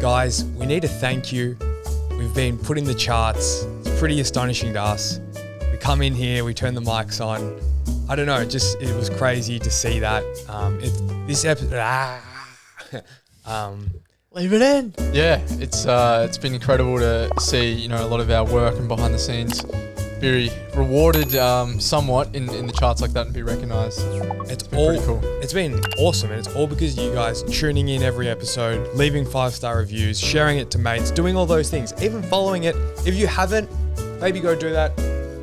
Guys, we need to thank you. We've been put in the charts. It's pretty astonishing to us. We come in here, we turn the mics on. I don't know, it was crazy to see that. This episode. Leave it in. Yeah, it's been incredible to see, a lot of our work and behind the scenes be rewarded somewhat in the charts like that and be recognised. It's pretty cool. It's been awesome, and it's all because of you guys tuning in every episode, leaving 5-star reviews, sharing it to mates, doing all those things, even following it. If you haven't, maybe go do that.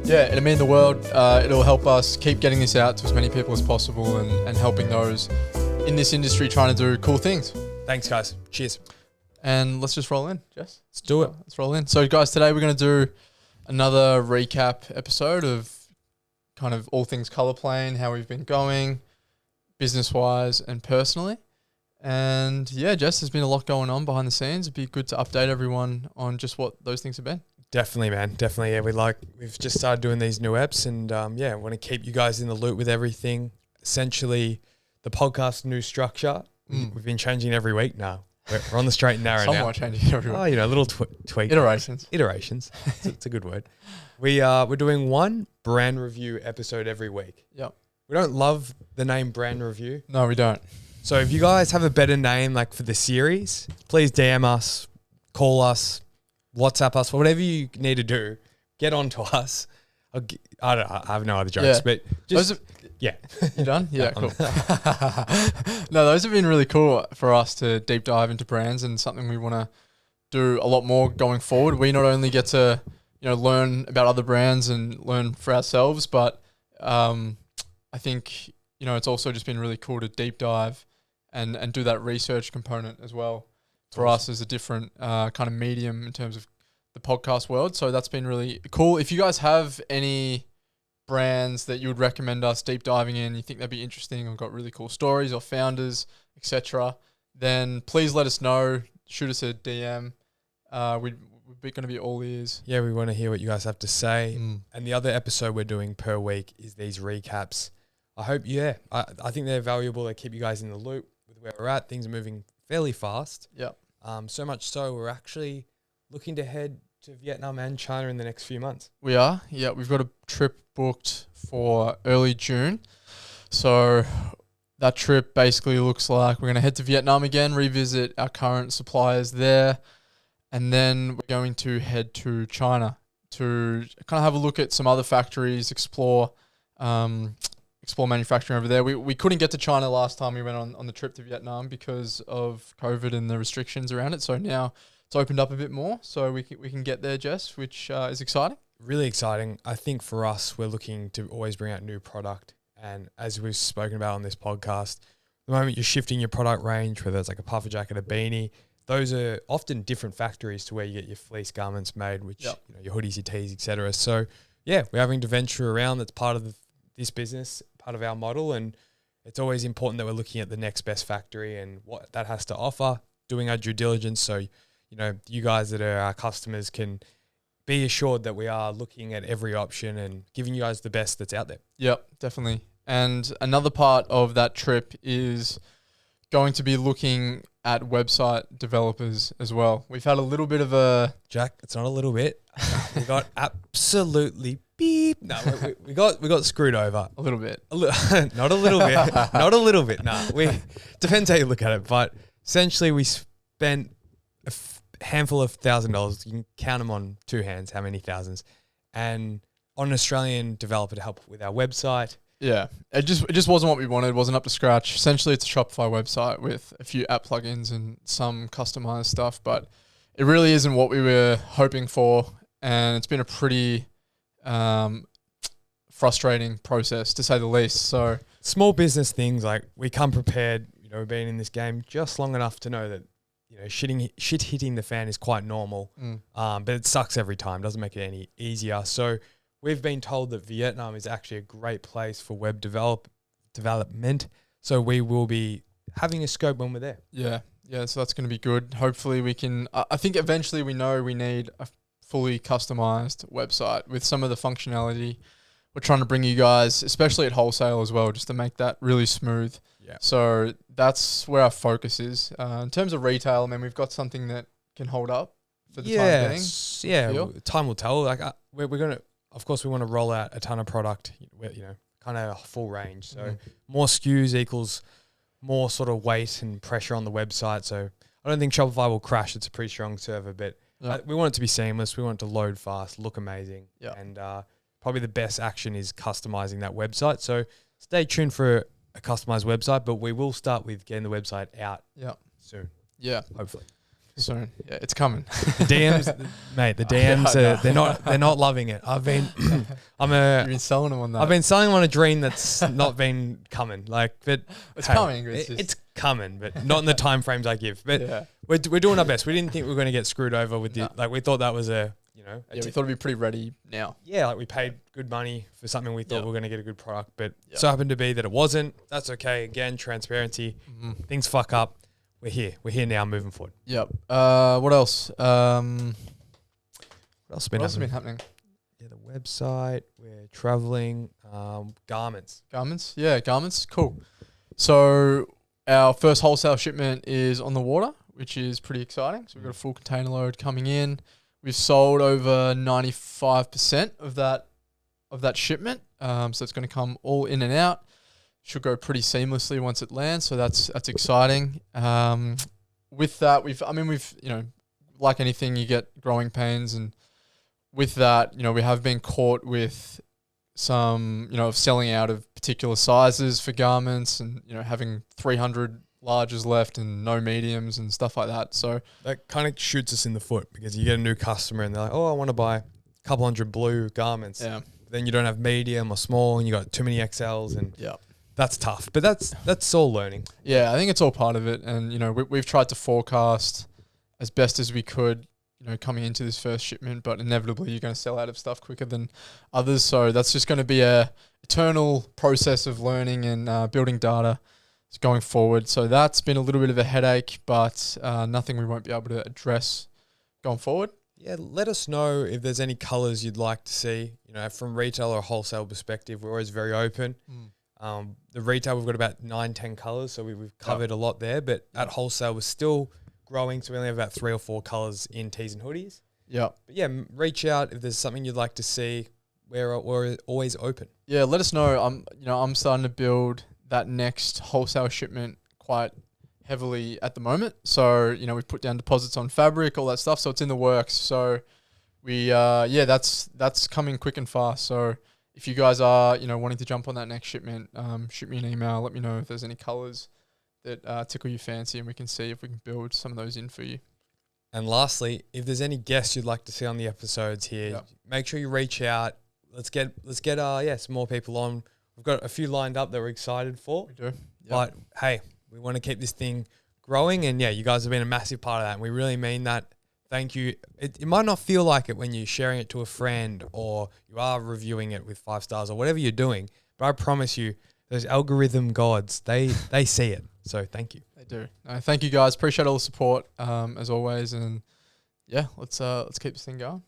Yeah, it'll mean the world. It'll help us keep getting this out to as many people as possible and helping those in this industry trying to do cool things. Thanks, guys. Cheers. And let's just roll in, Jess. Let's do it. Let's roll in. So, guys, today we're going to do another recap episode of kind of all things Colour Plane, how we've been going, business-wise and personally. And, yeah, Jess, there's been a lot going on behind the scenes. It'd be good to update everyone on just what those things have been. Definitely, man. Definitely, yeah. We've just started doing these new eps and, want to keep you guys in the loop with everything. Essentially, the podcast new structure. We've been changing every week now. We're on the straight and narrow now. Somewhat changing every week. Oh, little tweak. Iterations. It's a good word. We're doing one brand review episode every week. Yep. We don't love the name brand review. No, we don't. So if you guys have a better name like for the series, please DM us, call us, WhatsApp us, whatever you need to do. Get on to us. I have no other jokes, but just... Yeah. You done? Yeah, cool. No, those have been really cool for us to deep dive into brands and something we want to do a lot more going forward. We not only get to, learn about other brands and learn for ourselves, but I think, it's also just been really cool to deep dive and do that research component as well for us as a different kind of medium in terms of the podcast world. So that's been really cool. If you guys have any brands that you would recommend us deep diving in, you think that'd be interesting or got really cool stories or founders, etc., then please let us know. Shoot us a DM. We're going to be all ears. Yeah, we want to hear what you guys have to say. And the other episode we're doing per week is these recaps. I hope, I think they're valuable. They keep you guys in the loop with where we're at. Things are moving fairly fast. Yep. So much so we're actually looking to head to Vietnam and China in the next few months. We are. Yeah, we've got a trip booked for early June. So that trip basically looks like we're going to head to Vietnam again, revisit our current suppliers there, and then we're going to head to China to kind of have a look at some other factories, explore manufacturing over there. We couldn't get to China last time we went on the trip to Vietnam because of COVID and the restrictions around it. So now it's opened up a bit more, so we can get there, Jess, which is exciting. Really exciting. I think for us, we're looking to always bring out new product. And as we've spoken about on this podcast, the moment you're shifting your product range, whether it's like a puffer jacket, a beanie, those are often different factories to where you get your fleece garments made, which, your hoodies, your tees, etc. So, yeah, we're having to venture around. That's part of this business, part of our model. And it's always important that we're looking at the next best factory and what that has to offer, doing our due diligence. So, you guys that are our customers can be assured that we are looking at every option and giving you guys the best that's out there. Yep, definitely. And another part of that trip is going to be looking at website developers as well. We've had a little bit of a... Jack, it's not a little bit. We got absolutely beep. No, we got screwed over. A little bit. Not a little bit. Not a little bit. No, depends how you look at it. But essentially we spent handful of $1,000. You can count them on two hands, how many thousands, and on an Australian developer to help with our website. Yeah, it just wasn't what we wanted. It wasn't up to scratch. Essentially, it's a Shopify website with a few app plugins and some customized stuff, but it really isn't what we were hoping for, and it's been a pretty frustrating process, to say the least. So small business things, like we come prepared. We've been in this game just long enough to know that shit hitting the fan is quite normal, but it sucks every time. Doesn't make it any easier. So we've been told that Vietnam is actually a great place for web development. So we will be having a scope when we're there. Yeah. So that's going to be good. Hopefully we can. I think eventually we know we need a fully customized website with some of the functionality we're trying to bring you guys, especially at wholesale as well, just to make that really smooth. Yeah. So that's where our focus is. In terms of retail, I mean, we've got something that can hold up for the time being. Yeah, feel. time will tell. Like we're gonna, of course, we want to roll out a ton of product. Kind of full range. So more SKUs equals more sort of weight and pressure on the website. So I don't think Shopify will crash. It's a pretty strong server, but we want it to be seamless. We want it to load fast, look amazing, and probably the best action is customizing that website. So stay tuned for a customized website, but we will start with getting the website out soon. Yeah, hopefully. Soon. Yeah, it's coming. The DMs, mate. The DMs, they're not loving it. You've been selling them on that. I've been selling them on a dream that's not been coming. Like, but it's coming. It's coming, but not in the time frames I give. But we're doing our best. We didn't think we were going to get screwed over with the like. We thought that was we thought it'd be pretty ready now. Yeah, like we paid good money for something we thought we were going to get a good product, but so happened to be that it wasn't. That's okay. Again, transparency. Things fuck up. We're here. We're here now, moving forward. Yep. What else? What else has been happening? Yeah, the website. We're traveling. Garments. Garments. Yeah, garments. Cool. So our first wholesale shipment is on the water, which is pretty exciting. So we've got a full container load coming in. We've sold over 95% of that shipment. So it's going to come all in and out. Should go pretty seamlessly once it lands. So that's exciting. With that, we've like anything, you get growing pains, and with that, we have been caught with some, selling out of particular sizes for garments, and having 300 larges left and no mediums and stuff like that. So that kind of shoots us in the foot, because you get a new customer and they're like, oh, I want to buy a couple hundred blue garments. Yeah. Then you don't have medium or small, and you got too many XLs, and that's tough. But that's all learning. Yeah, I think it's all part of it. And, we've tried to forecast as best as we could, coming into this first shipment, but inevitably you're going to sell out of stuff quicker than others. So that's just going to be a eternal process of learning and building data going forward. So that's been a little bit of a headache, but nothing we won't be able to address going forward. Yeah, let us know if there's any colors you'd like to see. From retail or wholesale perspective, we're always very open. The retail, we've got about 9-10 colors, so we've covered a lot there. But at wholesale, we're still growing, so we only have about 3 or 4 colors in tees and hoodies. Yeah. But yeah, reach out if there's something you'd like to see. We're always open. Yeah, let us know. I'm starting to build that next wholesale shipment quite heavily at the moment. So, we've put down deposits on fabric, all that stuff. So it's in the works. So we, that's coming quick and fast. So if you guys are, wanting to jump on that next shipment, shoot me an email. Let me know if there's any colors that tickle your fancy, and we can see if we can build some of those in for you. And lastly, if there's any guests you'd like to see on the episodes here, make sure you reach out. Let's get some more people on. We've got a few lined up that we're excited for. We do. Yep. But hey, we want to keep this thing growing, and you guys have been a massive part of that, and we really mean that. Thank you. It might not feel like it when you're sharing it to a friend, or you are reviewing it with 5 stars, or whatever you're doing. But I promise you, those algorithm gods, they see it. So thank you. They do. Thank you guys. Appreciate all the support as always. And let's keep this thing going.